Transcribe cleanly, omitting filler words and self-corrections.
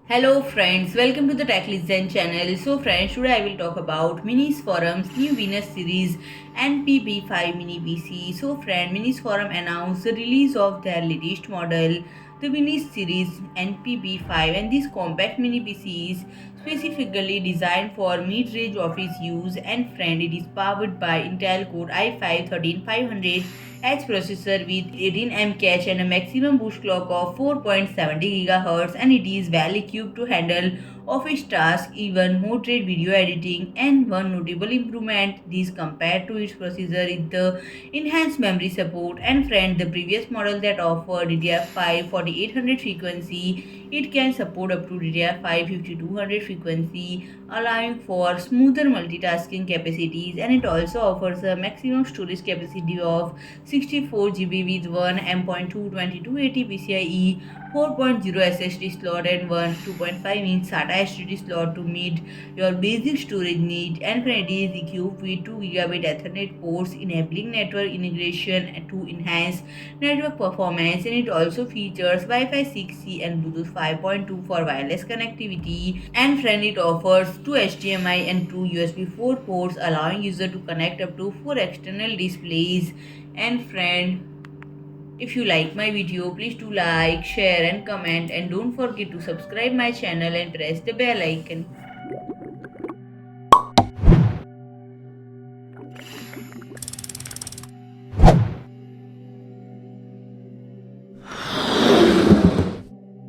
Hello friends, welcome to the Tech Listen channel. So friends, today I will talk about MINISFORUM's new Venus series NPB5 mini PC. So friend, MINISFORUM announced the release of their latest model, the Venus series NPB5, and this compact mini PC is specifically designed for mid-range office use, and friend, it is powered by Intel Core i5-13500H processor with 18 cache and a maximum boost clock of 4.70 GHz, and it is well equipped to handle office tasks, even moderate video editing. And one notable improvement this compared to its processor is the enhanced memory support. And friend, the previous model that offered DDR5 4800 frequency, it can support up to DDR5 5200 frequency, allowing for smoother multitasking capacities, and it also offers a maximum storage capacity of 64 GB with one M.2 PCIe 4.0 SSD slot and one 2.5-inch SATA HDD slot to meet your basic storage need. And it is equipped with 2 Gigabit Ethernet ports, enabling network integration to enhance network performance. And it also features Wi-Fi 6E and Bluetooth 5.2 for wireless connectivity. And it offers two HDMI and two USB 4 ports, allowing user to connect up to 4 external displays. And if you like my video, please do like, share and comment, and don't forget to subscribe my channel and press the bell icon.